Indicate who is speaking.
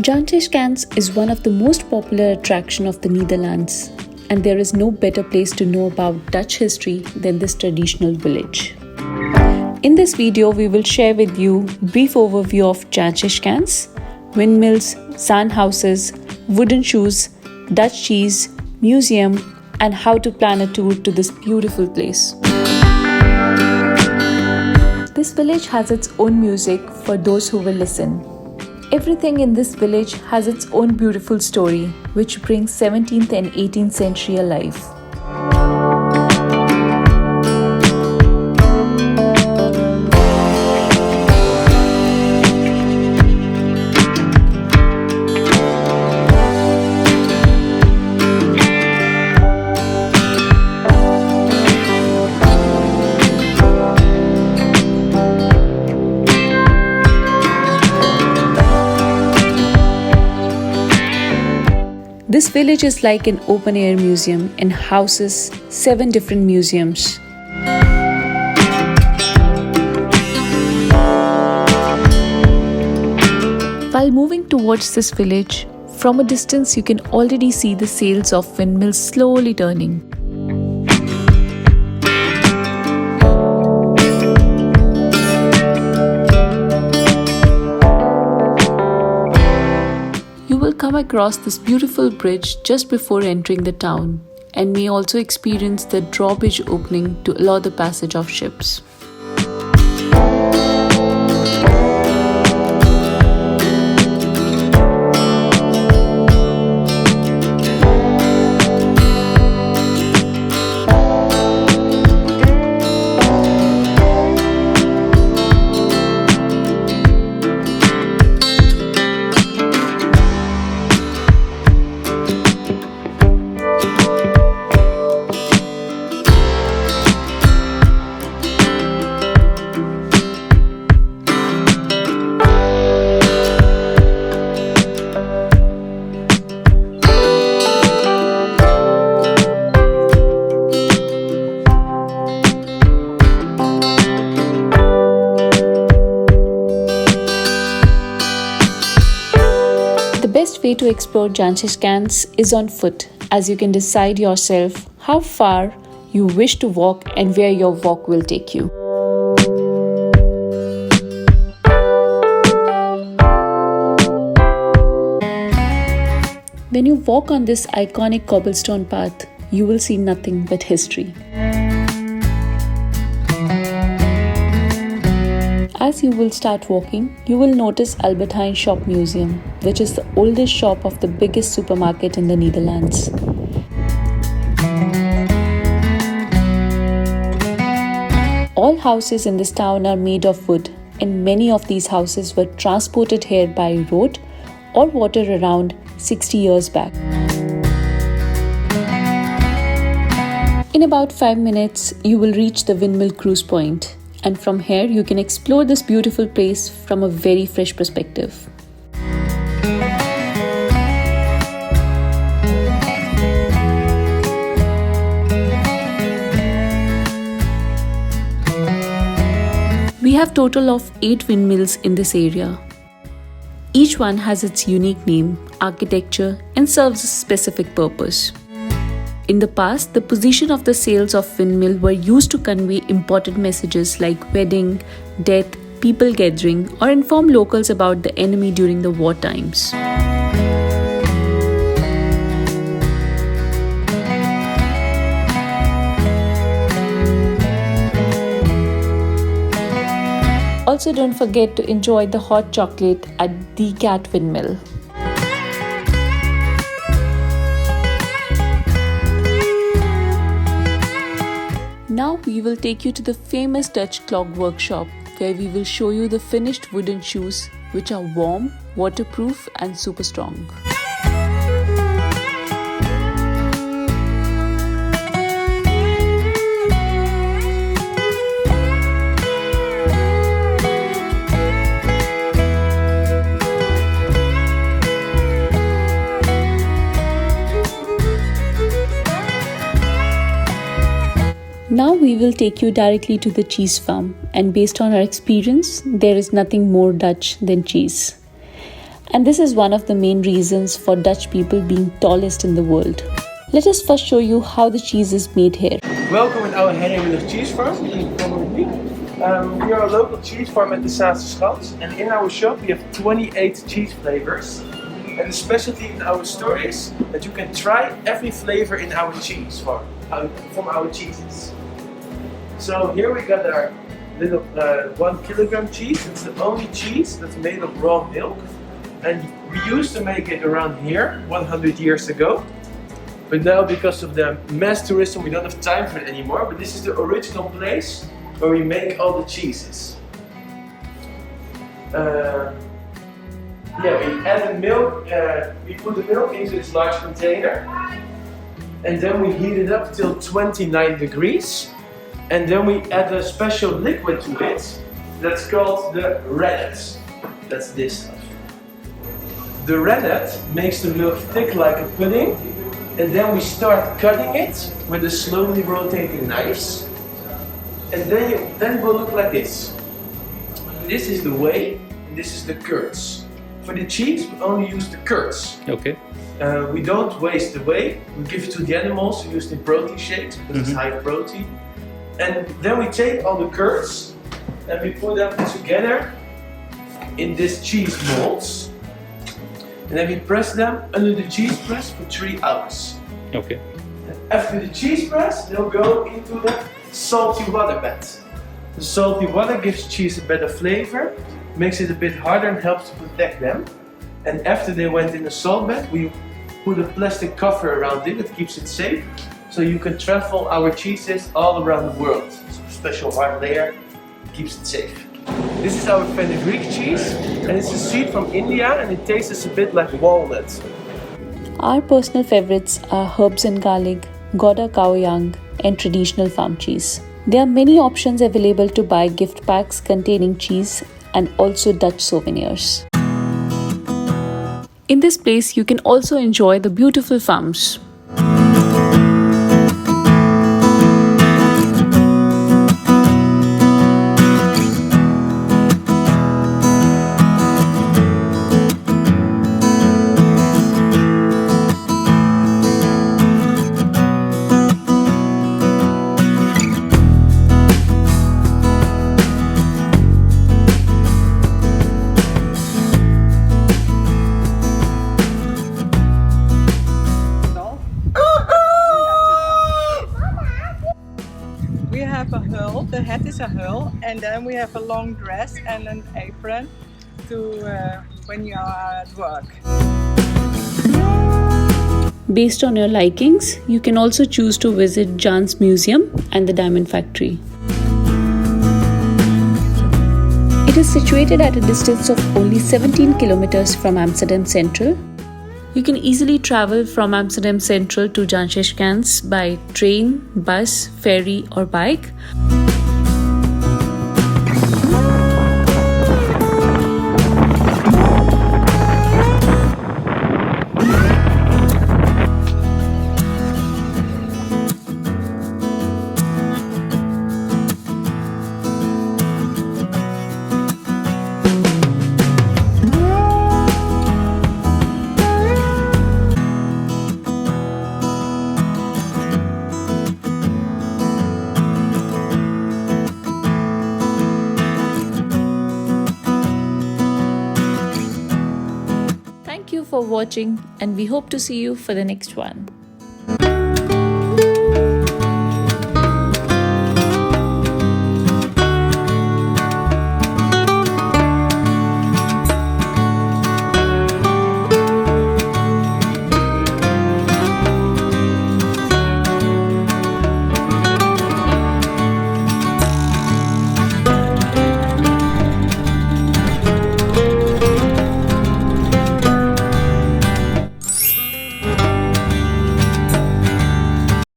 Speaker 1: Zaanse Schans is one of the most popular attractions of the Netherlands, and there is no better place to know about Dutch history than this traditional village. In this video, we will share with you a brief overview of Zaanse Schans, windmills, sand houses, wooden shoes, Dutch cheese, museum, and how to plan a tour to this beautiful place. This village has its own music for those who will listen. Everything in this village has its own beautiful story, which brings 17th and 18th century alive. This village is like an open-air museum and houses 7 different museums. While moving towards this village, from a distance you can already see the sails of windmills slowly turning. You will come across this beautiful bridge just before entering the town and may also experience the drawbridge opening to allow the passage of ships. The best way to explore Zaanse Schans is on foot, as you can decide yourself how far you wish to walk and where your walk will take you. When you walk on this iconic cobblestone path, you will see nothing but history. As you will start walking, you will notice Albert Heijn Shop Museum, which is the oldest shop of the biggest supermarket in the Netherlands. All houses in this town are made of wood, and many of these houses were transported here by road or water around 60 years back. In about 5 minutes, you will reach the Windmill cruise point. And from here, you can explore this beautiful place from a very fresh perspective. We have total of 8 windmills in this area. Each one has its unique name, architecture, and serves a specific purpose. In the past, the position of the sails of windmill were used to convey important messages like wedding, death, people gathering, or inform locals about the enemy during the war times. Also, don't forget to enjoy the hot chocolate at the Cat Windmill. Now we will take you to the famous Dutch clock workshop, where we will show you the finished wooden shoes, which are warm, waterproof, and super strong. Now we will take you directly to the cheese farm, and based on our experience, there is nothing more Dutch than cheese. And this is one of the main reasons for Dutch people being tallest in the world. Let us first show you how the cheese is made here.
Speaker 2: Welcome at our Henry cheese farm. You can come with me. We are a local cheese farm at the Zaanse Schans, and in our shop we have 28 cheese flavors. And the specialty in our store is that you can try every flavor in our cheese farm, from our cheeses. So here we got our little 1 kilogram cheese. It's the only cheese that's made of raw milk, and we used to make it around here 100 years ago. But now, because of the mass tourism, we don't have time for it anymore. But this is the original place where we make all the cheeses. We add the milk, we put the milk into this large container, and then we heat it up till 29 degrees. And then we add a special liquid to it that's called the rennet. That's this stuff. The rennet makes the milk thick like a pudding. And then we start cutting it with the slowly rotating knives. And then it will look like this. This is the whey, and this is the curds. For the cheese, we only use the curds.
Speaker 3: Okay.
Speaker 2: We don't waste the whey. We give it to the animals, we use it in protein shakes because it's high protein. And then we take all the curds and we put them together in these cheese molds. And then we press them under the cheese press for 3 hours.
Speaker 3: Okay.
Speaker 2: After the cheese press, they'll go into the salty water bed. The salty water gives cheese a better flavor, makes it a bit harder and helps to protect them. And after they went in the salt bed, we put a plastic cover around it that keeps it safe, so you can travel our cheeses all around the world. So a special hard layer keeps it safe. This is our fenugreek cheese, and it's a seed from India, and it tastes a bit like walnut.
Speaker 1: Our personal favorites are herbs and garlic, Gouda cow young, and traditional farm cheese. There are many options available to buy gift packs containing cheese and also Dutch souvenirs. In this place, you can also enjoy the beautiful farms.
Speaker 4: We have a hull, the hat is a hull, and then we have a long dress and an apron to when you are at work.
Speaker 1: Based on your likings, you can also choose to visit Jan's Museum and the Diamond Factory. It is situated at a distance of only 17 kilometers from Amsterdam Central. You can easily travel from Amsterdam Central to Zaanse Schans by train, bus, ferry or bike. Thank you for watching, and we hope to see you for the next one.